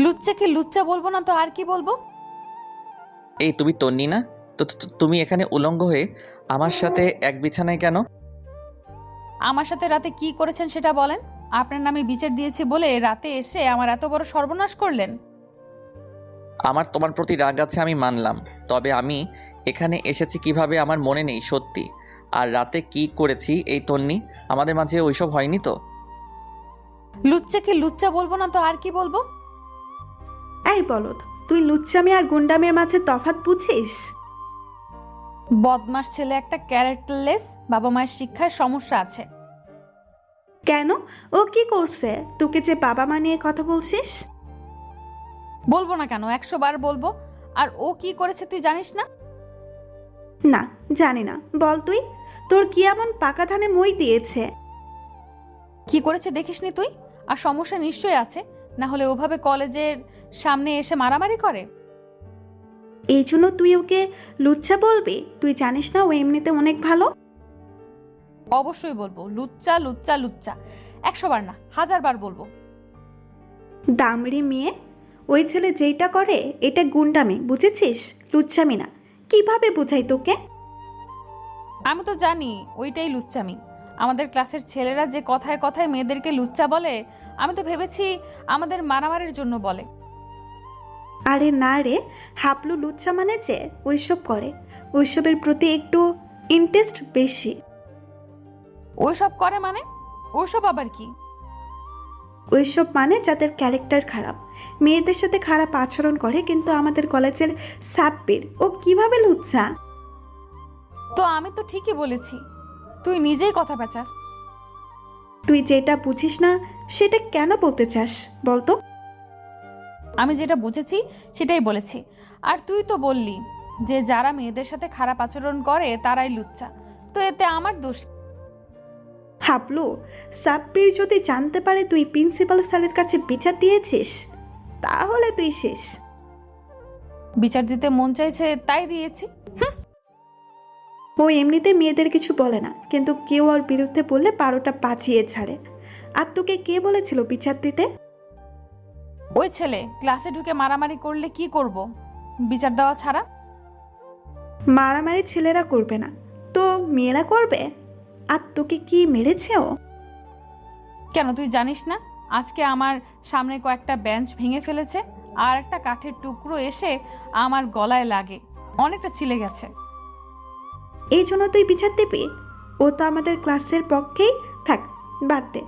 লুচ্চাকে লুচ্চা বলবো না তো আর কি বলবো? এই তুমি তন্নি না? তুমি এখানে উলঙ্গ হয়ে আমার সাথে এক বিছানায় কেন? আমার সাথে রাতে কি করেছেন সেটা বলেন। আপনার নামে বিচার দিয়েছি বলে রাতে এসে আমার এত বড় সর্বনাশ করলেন। আমার তোমার প্রতি রাগ আছে আমি মানলাম, তবে আমি এখানে এসেছি কিভাবে আমার মনে নেই সত্যি। আর রাতে কি করেছি এই তন্নি, আমাদের মাঝে ওইসব হয়নি তো? লুচ্চাকে লুচ্চা বলবো না তো আর কি বলবো? এই বলদ, তুই লুচ্চামি আর গুন্ডামের মাঝে তফাৎ বুঝিস? বদমাস ছেলে একটা, ক্যারেক্টারলেস। বাবা মায়ের শিক্ষায় সমস্যা আছে। কেন? ও কি করছে তোকে যে বাবা মা নিয়ে কথা বলছিস? বলবো না কেন, 100 বার বলবো। আর ও কি করেছে তুই জানিস না? না, জানি না। বল তুই, তোর কি এমন পাকা ধানে মই দিয়েছে? কি করেছে দেখিসনি তুই? আর সমস্যা নিশ্চয়ই আছে, না হলে ওভাবে কলেজের সামনে এসে মারামারি করে। এই জন্য তুই ওকে লুচ্চা বলবি? তুই জানিস না ও এমনিতে অনেক ভালো। অবশ্যই বলবো, লুচ্চা লুচ্চা লুচ্চা। 100 বার না, 1000 বার বলবো। দামড়ি মেয়ে, ওই ছেলে যেইটা করে এটা গুন্ডামি, বুঝেছিস? লুচ্চামি না। কিভাবে বুঝাই তোকে? আমি তো জানি ওইটাই লুচ্চামি। আমাদের ক্লাসের ছেলেরা যে কথায় কথায় মেয়েদেরকে লুচ্চা বলে, আমি তো ভেবেছি আমাদের মারামারির জন্য বলে। আরে না রে, হাবলু লুচ্চা মানে যে ওইসব করে, ওইসবের প্রতি একটু ইন্টারেস্ট বেশি। ওইসব করে মানে? ওইসব আবার কি? ওইসব মানে যাদের ক্যারেক্টার খারাপ, মেয়েদের সাথে খারাপ আচরণ করে। কিন্তু আমাদের কলেজের সাব্বির, ও কিভাবে লুচ্চা? তো আমি তো ঠিকই বলেছি, তুই নিজেই কথা পেঁচাস। তুই যেটা বুঝিস না সেটা কেন বলতে চাস বলতো? আমি যেটা বুঝেছি সেটাই বলেছি। আর তুই তো বললি যে যারা মেয়েদের সাথে খারাপ আচরণ করে তারাই লুচ্চা, তো এতে আমার দোষ কি? হাবলু, সাব্বির যদি জানতে পারে তুই প্রিন্সিপাল স্যারের কাছে বিচার দিয়েছিস, তাহলে তুই শেষ। বিচার দিতে মন চাইছে তাই দিয়েছি। ও এমনিতে মেয়েদের কিছু বলে না, কিন্তু কেউ ওর বিরুদ্ধে বললে 12টা বাজিয়ে ছাড়ে। আর তোকে কে বলেছিল বিচার দিতে? ওই ছেলে ক্লাসে ঢুকে মারামারি করলে কি করব, বিচার দেওয়া ছাড়া? মারামারি ছেলেরা করবে না তো মেয়েরা করবে? আর তোকে কি মেরেছে ও? কেন তুই জানিস না? আজকে আমার সামনে কয়েকটা বেঞ্চ ভেঙে ফেলেছে, আর একটা কাঠের টুকরো এসে আমার গলায় লাগে, অনেকটা ছিলে গেছে। এই জন্য তুই বিচার দিবি? ও তো আমাদের ক্লাসের পক্ষেই। থাক, বাদ দে।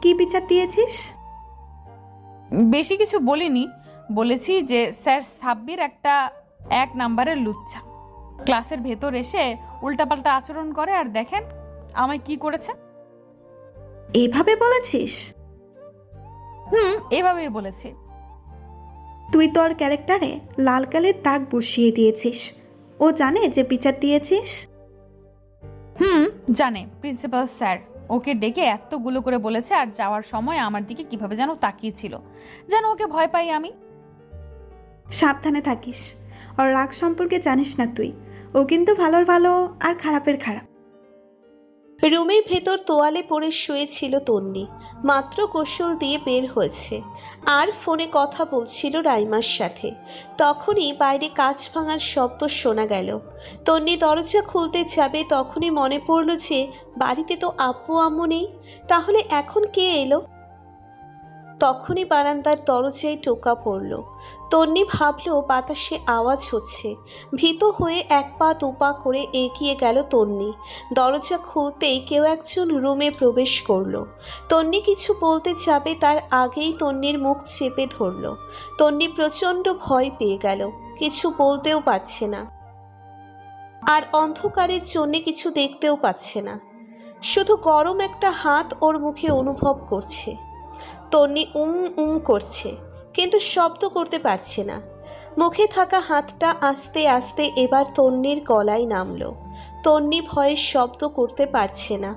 কি বিচার দিয়েছিস? বেশি কিছু বলিনি, বলেছি যে স্যার সাব্বির একটা 1 নাম্বারের লুচ্চা, ক্লাসের ভেতর এসে উল্টাপাল্টা আচরণ করে। আর দেখেন আমায় কি করেছে। এইভাবে বলেছিস? এভাবেই বলেছি। তুই তোর ক্যারেক্টারে লাল কালির দাগ বসিয়ে দিয়েছিস। ও জানে যে বিচার দিয়েছিস? জানে। প্রিন্সিপাল স্যার ওকে ডেকে এতগুলো করে বলেছে, আর যাওয়ার সময় আমার দিকে কিভাবে যেন তাকিয়েছিল, যেন ওকে ভয় পাই আমি। সাবধানে থাকিস। ওর রাগ সম্পর্কে জানিস না তুই। ও কিন্তু ভালোর ভালো আর খারাপের খারাপ। রুমের ভেতর তোয়ালে পড়ে শুয়েছিল তন্নি। মাত্র গোসল দিয়ে বের হয়েছে আর ফোনে কথা বলছিল রাইমার সাথে। তখনই বাইরে কাঁচ ভাঙার শব্দ শোনা গেল। তন্নি দরজা খুলতে যাবে, তখনই মনে পড়ল যে বাড়িতে তো আব্বু আম্মু নেই। তাহলে এখন কে এলো? তখনই বারান্দার দরজায় টোকা পড়ল। তন্নি ভাবল বাতাসে আওয়াজ হচ্ছে। ভীত হয়ে 1 পা 2 পা করে এগিয়ে গেল তন্নি। দরজা খুলতেই কেউ একজন রুমে প্রবেশ করলো। তন্নি কিছু বলতে যাবে তার আগেই তন্নির মুখ চেপে ধরল। তন্নি প্রচণ্ড ভয় পেয়ে গেল, কিছু বলতেও পারছে না, আর অন্ধকারের জন্যে কিছু দেখতেও পাচ্ছে না। শুধু গরম একটা হাত ওর মুখে অনুভব করছে। তন্নি করছে, কিন্তু শব্দ করতে পারছে না। মুখে থাকা হাতটা আস্তে আস্তে এবার তন্নির গলায় নামলো। তন্নি ভয়ে শব্দ করতে পারছে না।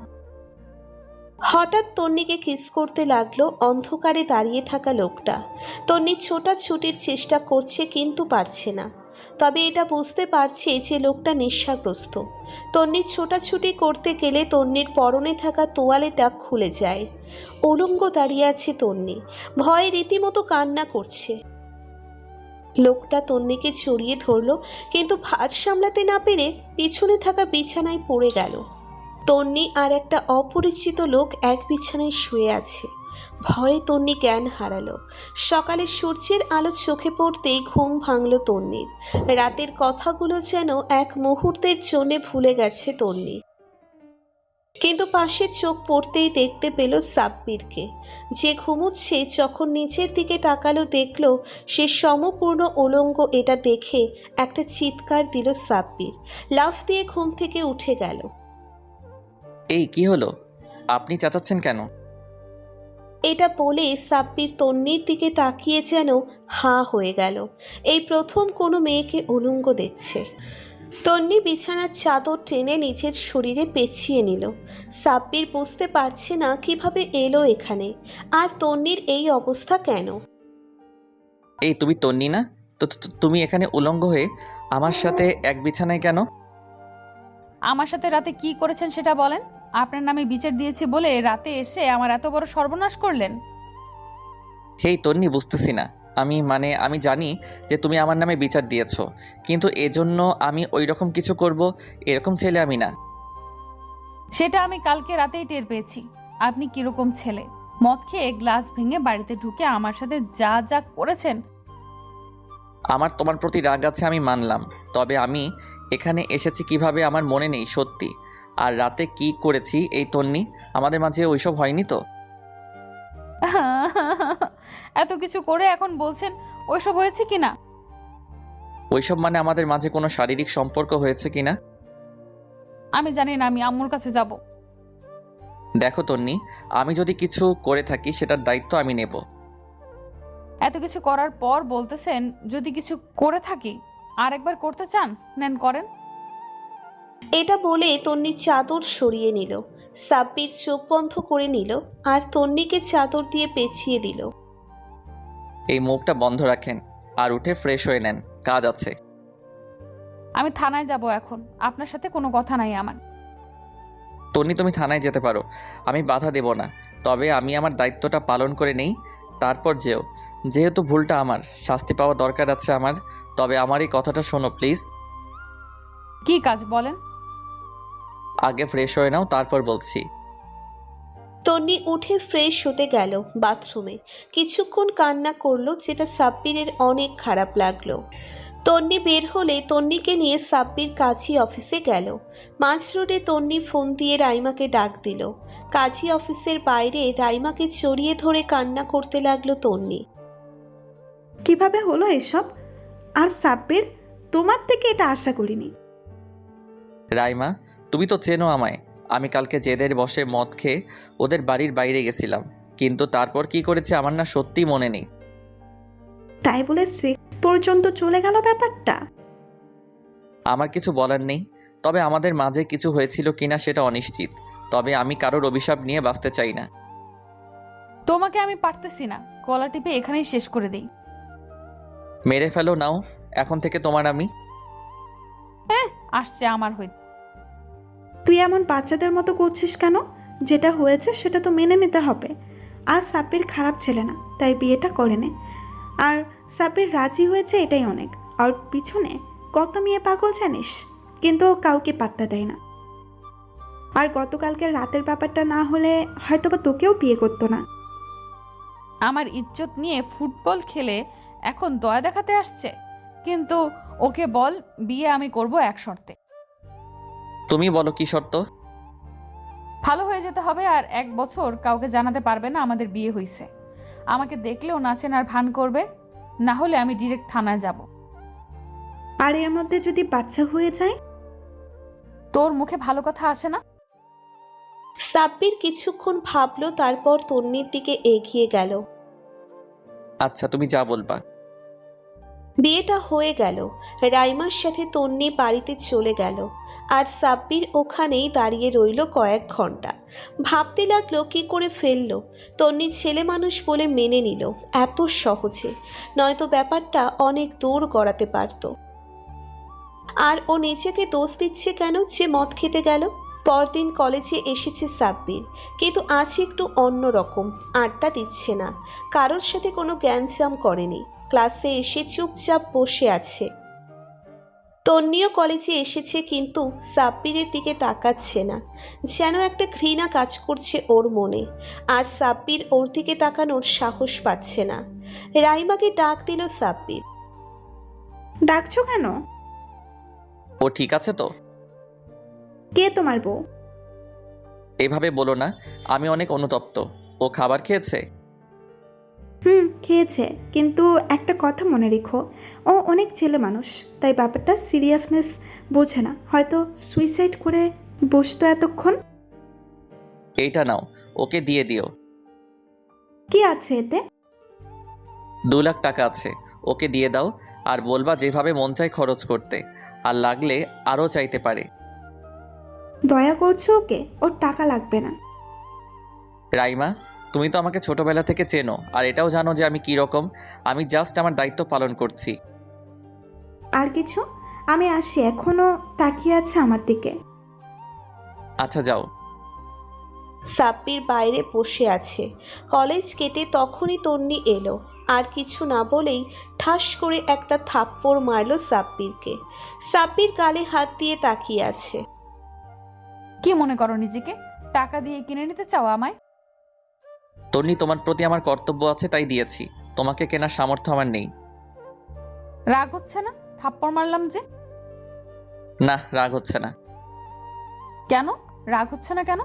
হঠাৎ তন্নিকে কিস করতে লাগলো অন্ধকারে দাঁড়িয়ে থাকা লোকটা। তন্নি ছোটাছুটির চেষ্টা করছে কিন্তু পারছে না। তবে এটা বুঝতে পারছে যে লোকটা নেশাগ্রস্ত। তন্নি ছোটাছুটি করতে গেলে তন্নির পরনে থাকা তোয়ালেটা খুলে যায়। উলঙ্গ দাঁড়িয়ে আছে তন্নি, ভয়ে রীতিমতো কান্না করছে। লোকটা তন্নিকে জড়িয়ে ধরলো, কিন্তু ভার সামলাতে না পেরে পিছনে থাকা বিছানায় পড়ে গেল। তন্নি আর একটা অপরিচিত লোক এক বিছানায় শুয়ে আছে। ভয়ে তন্নি জ্ঞান হারালো। সকালে সূর্যের আলো চোখে পড়তেই ঘুম ভাঙল তন্নির। রাতের কথাগুলো যেন এক মুহূর্তের জন্য ভুলে গেছে তন্নি। কিন্তু পাশে চোখ পড়তেই দেখতে পেল সাব্বিরকে। যে ঘুমুচ্ছে, যখন নিচের দিকে তাকালো দেখল সে সমপূর্ণ উলঙ্গ। এটা দেখে একটা চিৎকার দিল সাব্বির, লাফ দিয়ে ঘুম থেকে উঠে গেল। এই কি হলো? আপনি চেঁচাচ্ছেন কেন? এটা বলে সাব্বির তন্নির দিকে তাকিয়ে যেন হাঁ হয়ে গেল। এই প্রথম কোনো মেয়েকে উলঙ্গ দেখছে। তন্নি বিছানার চাদর টেনে নিজের শরীরে পেঁচিয়ে নিল। সাব্বির বুঝতে পারছে না কিভাবে এলো এখানে, আর তন্নির এই অবস্থা কেন। এই তুমি তন্নি না? তুমি এখানে উলঙ্গ হয়ে আমার সাথে এক বিছানায় কেন? আমার সাথে রাতে কি করেছেন সেটা বলেন। আপনার নামে বিচার দিয়েছি বলে রাতে এসে আমার এত বড় সর্বনাশ করলেন। হেই তন্নি, বুঝতেছি না। আমি জানি যে তুমি আমার নামে বিচার দিয়েছো, কিন্তু এজন্য আমি ওই রকম কিছু করব এরকম ছেলে আমি না। সেটা আমি কালকে রাতেই টের পেয়েছি। আপনি কিরকম ছেলে, মদ খেয়ে গ্লাস ভেঙে বাড়িতে ঢুকে আমার সাথে যা যা করেছেন। আমার তোমার প্রতি রাগ আছে আমি মানলাম, তবে আমি এখানে এসেছি কিভাবে আমার মনে নেই সত্যি। আর রাতে কি করেছি এই তন্নি, আমাদের মাঝে ওইসব হয়নি তো? এত কিছু করে এখন বলছেন ওইসব হয়েছে কিনা? ওইসব মানে আমাদের মাঝে কোনো শারীরিক সম্পর্ক হয়েছে কিনা? আমি জানি না, আমি আম্মুর কাছে যাব। দেখো তন্নি, আমি যদি কিছু করে থাকি সেটার দায়িত্ব আমি নেব। এত কিছু করার পর বলতেছেন যদি কিছু করে থাকি। আর একবার করতে চান, নেন করেন। এটা বলে তন্নি চাদর সরিয়ে নিল। সাব্বির চোখ বন্ধ করে নিল আর তন্নিকে চাদর দিয়ে পেঁচিয়ে দিল। এই মুখটা বন্ধ রাখেন আর উঠে ফ্রেশ হয়ে নেন, কাজ আছে। আমি থানায় যাব এখন, আপনার সাথে কোনো কথা নাই আমার। তন্নি তুমি থানায় যেতে পারো, আমি বাধা দেব না, তবে আমি আমার দায়িত্বটা পালন করে নেই, তারপর যেহেতু ভুলটা আমার, শাস্তি পাওয়া দরকার আছে আমার। তবে আমার এই কথাটা শোনো প্লিজ। কি কাজ বলেন? আগে ফ্রেশ হয়ে নাও, তারপর বলছি। তন্নি উঠে ফ্রেশ হতে গেল বাথরুমে। কিছুক্ষণ কান্না করলো, যেটা সাব্বিরের অনেক খারাপ লাগলো। তন্নি বের হলে তন্নিকে নিয়ে সাব্বির কাজী অফিসে গেল। মাঝ রোডে তন্নি ফোন দিয়ে রাইমাকে ডাক দিল। কাজী অফিসের বাইরে রাইমাকে জড়িয়ে ধরে কান্না করতে লাগলো তন্নি। কিভাবে হলো এসব? আর সাব্বির, তোমার থেকে এটা আশা করিনি। রাইমা, তুমি তো চেনো আমায়। আমি কালকে জেদের বসে মদ খেয়ে ওদের বাড়ির বাইরে গেছিলাম, কিন্তু তারপর কি করেছে আমার না সত্যি মনে নেই। তাই বলে সেক্স পর্যন্ত চলে গেল ব্যাপারটা? আমার কিছু বলার নেই, তবে আমাদের মাঝে কিছু হয়েছিল কিনা সেটা অনিশ্চিত। তবে আমি কারোর অভিশাপ নিয়ে বাঁচতে চাই না। তোমাকে আমি পারতেছি না, গলা টিপে এখানেই শেষ করে দেই। মেরে ফেলো নাও, এখন থেকে তোমার আমি। আসছে আমার হইতে। তুই এমন বাচ্চাদের মতো করছিস কেন? যেটা হয়েছে সেটা তো মেনে নিতে হবে। আর সাব্বির খারাপ ছেলে না, তাই বিয়েটা করে নে। আর সাব্বির রাজি হয়েছে, এটাই অনেক। আর পিছনে কত মেয়ে পাগল জানিস, কিন্তু ও কাউকে পাত্তা দেয় না। আর গতকালকের রাতের ব্যাপারটা না হলে হয়তোবা তোকেও বিয়ে করতো না। আমার ইজ্জত নিয়ে ফুটবল খেলে এখন দয়া দেখাতে আসছে। কিন্তু ওকে বল বিয়ে আমি করব এক শর্তে। তুমি বলো কি শর্ত? ভালো হয়ে যেতে হবে আর 1 বছর কাউকে জানাতে পারবে না আমাদের বিয়ে হয়েছে। আমাকে দেখলেও নাচেন আর ভান করবে, না হলে আমি ডিরেক্ট থানায় যাব। আর এর মধ্যে যদি বাচ্চা হয়ে যায়? তোর মুখে ভালো কথা আসে না? সাব্বির কিছুক্ষণ ভাবলো, তারপর তন্নির দিকে এগিয়ে গেল। আচ্ছা, তুমি যা বলবা। বিয়েটা হয়ে গেল। রাইমার সাথে তন্নি বাড়িতে চলে গেল আর সাব্বির ওখানেই দাঁড়িয়ে রইল কয়েক ঘন্টা। ভাবতে লাগলো কি করে ফেললো। তন্নি ছেলে মানুষ বলে মেনে নিল এত সহজে, নয়তো ব্যাপারটা অনেক দূর গড়াতে পারত। আর ও নিজেকে দোষ দিচ্ছে কেন যে মদ খেতে গেল? পরদিন কলেজে এসেছে সাব্বির, কিন্তু আজ একটু অন্যরকম। আড্ডা দিচ্ছে না, কারোর সাথে কোনো জ্ঞানজাম করেনি, ক্লাসে এসে চুপচাপ বসে আছে। তন্নিও কলেজে এসেছে, কিন্তু সাব্বিরের দিকে তাকাচ্ছে না, যেন একটা ঘৃণা কাজ করছে ওর মনে। আর সাব্বির ওর দিকে তাকানোর সাহস পাচ্ছে না। রাইমাকে ডাক দিল সাব্বির। ডাকছো কেন? ও ঠিক আছে তো? কে তোমার বউ? এভাবে বলো না, আমি অনেক অনুতপ্ত। ও খাবার খেয়েছে? খেয়েছে, কিন্তু একটা কথা মনে রেখো, ও অনেক ছেলে মানুষ, তাই ব্যাপারটা সিরিয়াসনেস বোঝে না, হয়তো সুইসাইড করে বসতো এতক্ষণ। এইটা নাও, ওকে দিয়ে দিও। কি আছে এতে? 2 লাখ টাকা আছে, ওকে দিয়ে দাও। আর বলবা যেভাবে মন চায় খরচ করতে, আর লাগলে আরও চাইতে পারে। দয়া করছো ওকে, ওর টাকা লাগবে না। রাইমা, তুমি তো আমাকে ছোটবেলা থেকে চেনো, আর এটাও জানো যে আমি কী রকম। আমি জাস্ট আমার দায়িত্ব পালন করছি। আর কিছু? আমি আসি, এখনো তাকিয়ে আছে আমার দিকে। আচ্ছা যাও। সাব্বির বাইরে বসে আছে। কলেজ কেটে তখনই তন্নি এলো, আর কিছু না বলেই ঠাস করে একটা থাপ্পড় মারলো সাব্বিরকে। সাব্বির গালে হাত দিয়ে তাকিয়ে আছে। কি মনে করো নিজেকে? টাকা দিয়ে কিনে নিতে চাও আমায়? তন্নি, তোমার প্রতি আমার কর্তব্য আছে তাই দিয়েছি, তোমাকে কেনার সামর্থ্য আমার নেই। রাগ হচ্ছে না থাপ্পড় মারলাম যে? না, রাগ হচ্ছে না। কেন রাগ হচ্ছে না কেন?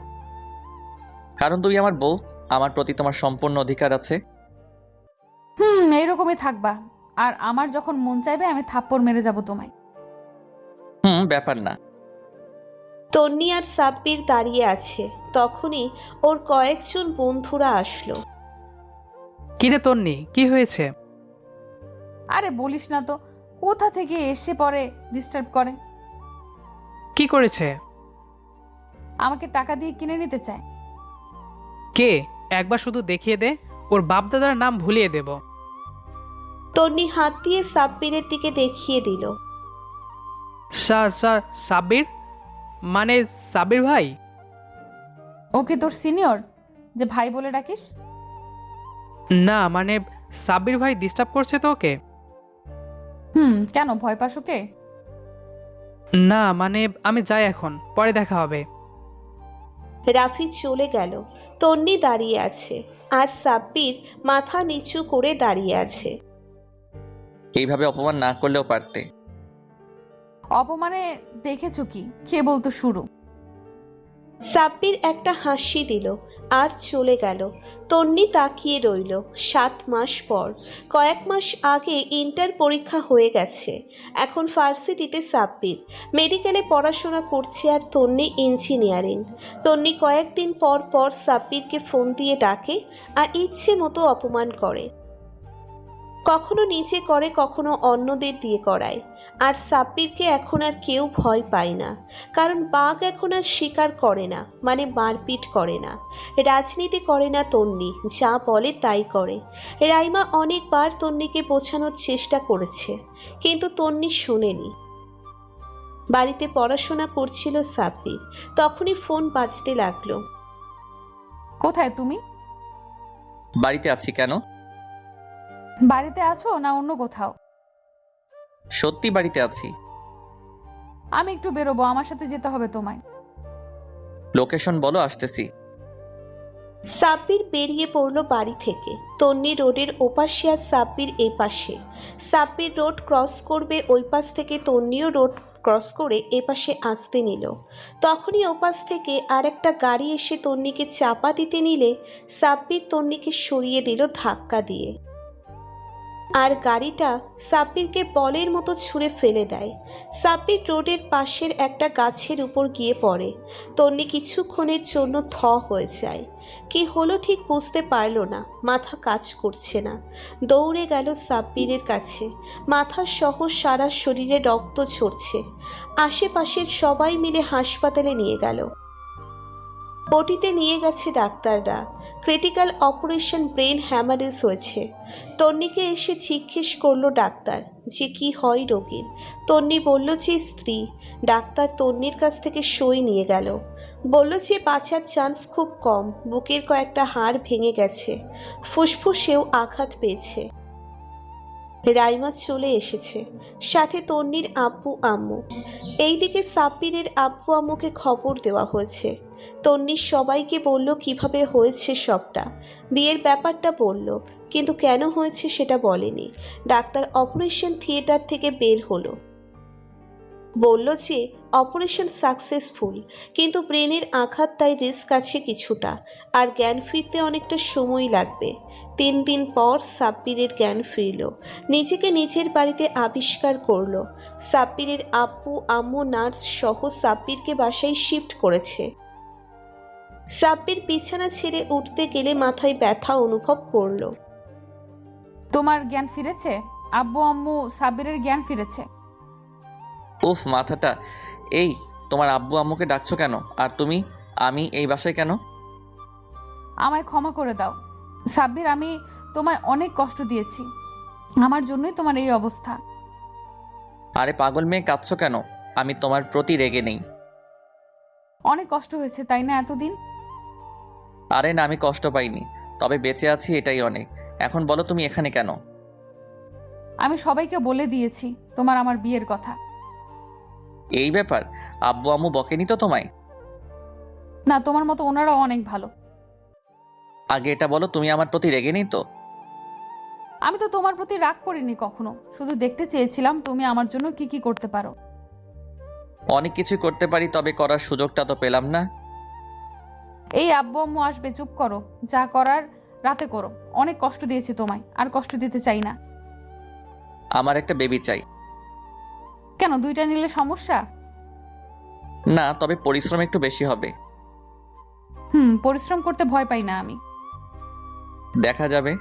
কারণ তুমি আমার বউ, আমার প্রতি তোমার সম্পূর্ণ অধিকার আছে। এইরকমই থাকবা। আর আমার যখন মন চাইবে আমি থাপ্পড় মেরে যাব তোমায়। ব্যাপার না। তন্নি আর সাব্বির দাঁড়িয়ে আছে, তখনই ওর কয়েকজন বন্ধুরা আসলো। কিরে তন্নি, কি হয়েছে? আরে বলিস না তো, কোথা থেকে এসে পরে ডিস্টার্ব করে। কি করেছে? আমাকে টাকা দিয়ে কিনে নিতে চায়। কে? একবার শুধু দেখিয়ে দে, ওর বাপদাদার নাম ভুলিয়ে দেব। তন্নি হাত দিয়ে সাব্বিরের দিকে দেখিয়ে দিল। সাব্বির? মানে সাব্বির ভাই? ওকে তোর সিনিয়র, যে ভাই বলে ডাকিস? না মানে সাব্বির ভাই ডিস্টার্ব করছে তো ওকে। কেন ভয় পাস ওকে? না মানে আমি যাই এখন, পরে দেখা হবে। রাফি চলে গেল। তন্নি দাঁড়িয়ে আছে, আর সাব্বির মাথা নিচু করে দাঁড়িয়ে আছে। এইভাবে অপমান না করলেও পারতে। অপমানে দেখেছো কি, কে বলতো শুরু। সাব্বির একটা হাসি দিল আর চলে গেল। তন্নি তাকিয়ে রইল। 7 মাস পর, কয়েক মাস আগে ইন্টার পরীক্ষা হয়ে গেছে। এখন ভার্সিটিতে সাব্বির মেডিকেলে পড়াশোনা করছে, আর তন্নি ইঞ্জিনিয়ারিং। তন্নি কয়েকদিন পর পর সাব্বিরকে ফোন দিয়ে ডাকে আর ইচ্ছে মতো অপমান করে। কখনো নিজে করে, কখনো অন্যদের দিয়ে করায়। আর সাব্বিরকে এখন আর কেউ ভয় পায় না, কারণ বাঘ এখন আর শিকার করে না, মানে মারপিট করে না। রাজনীতি করে না তন্নি, যা বলে তাই করে। রাইমা অনেকবার তন্নিকে বোঝানোর চেষ্টা করেছে, কিন্তু তন্নি শোনেনি। বাড়িতে পড়াশোনা করছিল সাব্বির, তখনই ফোন বাজতে লাগলো। কোথায় তুমি? বাড়িতে আছি। কেন? বাড়িতে আছো না অন্য কোথাও? সত্যি বাড়িতে আছি। আমি একটু বেরোবো, আমার সাথে যেতে হবে তোমায়। লোকেশন বলো, আসতেছি। সাব্বির বেরিয়ে পড়লো বাড়ি থেকে। তন্নি রোডের ওপাশে আর সাব্বির এই পাশে। সাব্বির রোড ক্রস করবে ওই পাশ থেকে, তন্নিও রোড ক্রস করে এ পাশে আসতে নিল। তখনই ওপাশ থেকে আর একটা গাড়ি এসে তন্নিকে চাপা দিতে নিলে সাব্বির তন্নিকে সরিয়ে দিল ধাক্কা দিয়ে। আর গাড়িটা সাব্বিরকে বলের মতো ছুঁড়ে ফেলে দেয়। সাব্বির রোডের পাশের একটা গাছের উপর গিয়ে পড়ে। তন্নি কিছুক্ষণের জন্য থ হয়ে যায়। কি হলো ঠিক বুঝতে পারল না, মাথা কাজ করছে না। দৌড়ে গেল সাব্বিরের কাছে। মাথা সহ সারা শরীরে রক্ত ঝরছে। আশেপাশের সবাই মিলে হাসপাতালে নিয়ে গেল। ওটিতে নিয়ে গেছে ডাক্তাররা। ক্রিটিক্যাল অপারেশন, ব্রেন হ্যামারেজ হয়েছে। তন্নিকে এসে জিজ্ঞেস করলো ডাক্তার যে কি হয় রোগীর। তন্নি বলল যে স্ত্রী। ডাক্তার তন্নির কাছ থেকে সই নিয়ে গেল। বলল যে বাঁচার চান্স খুব কম, বুকের কয়েকটা হাড় ভেঙে গেছে, ফুসফুসেও আঘাত পেয়েছে। রাইমা চলে এসেছে, সাথে তন্নির আব্বু আম্মু। এইদিকে সাব্বিরের আব্বু আম্মুকে খবর দেওয়া হয়েছে। তন্নি সবাইকে বলল কিভাবে হয়েছে সবটা, বিয়ের ব্যাপারটা বলল, কিন্তু কেন হয়েছে সেটা বলেনি। ডাক্তার অপারেশন থিয়েটার থেকে বের হলো, বলল যে অপারেশন সাকসেসফুল, কিন্তু ব্রেনের আঘাত, তাই রিস্ক আছে কিছুটা, আর জ্ঞান ফিরতে অনেকটা সময় লাগবে। 3 দিন পর সাব্বিরের জ্ঞান ফিরল, নিজেকে নিজের বাড়িতে আবিষ্কার করলো। সাব্বিরের আব্বু আম্মু নার্স সহ সাব্বিরকে বাসায় শিফট করেছে। সাব্বির বিছানা ছেড়ে উঠতে গেলে মাথায় ব্যথা অনুভব করলো। তোমার জ্ঞান ফিরেছে? আব্বু আম্মু সাব্বিরের জ্ঞান ফিরেছে। উফ মাথাটা। এই তোমার আব্বু আম্মুকে ডাকছো কেন? আর আমি এই বাসায় কেন? আমায় ক্ষমা করে দাও সাব্বির, আমি তোমায় অনেক কষ্ট দিয়েছি, আমার জন্যই তোমার এই অবস্থা। আরে পাগল মেয়ে, কাঁদছো কেন? আমি তোমার প্রতি রেগে নেই। অনেক কষ্ট হয়েছে তাই না এতদিন? আরে না, আমি কষ্ট পাইনি, তবে বেঁচে আছি এটাই অনেক। এখন বলো তুমি এখানে কেন? আমি সবাইকে বলে দিয়েছি তোমার আমার বিয়ের কথা। এই ব্যাপার আব্বু আম্মু বকেনি তো তোমায়? না, তোমার মতো ওনারাও অনেক ভালো। আগে এটা বলো, তুমি আমার প্রতি রেগে নেই তো? আমি তো তোমার প্রতি রাগ করিনি কখনো, শুধু দেখতে চেয়েছিলাম তুমি আমার জন্য কি কি করতে পারো। অনেক কিছু করতে পারি, তবে করার সুযোগটা তো পেলাম না। এই আব্বু আম্মু আসবে, চুপ করো, যা করার রাতে করো। অনেক কষ্ট দিয়েছি তোমায়, আর কষ্ট দিতে চাই না। আমার একটা বেবি চাই। কেন, 2টা নিলে সমস্যা? না, তবে পরিশ্রম একটু বেশি হবে। পরিশ্রম করতে ভয় পাই না আমি। দেখা যাবে।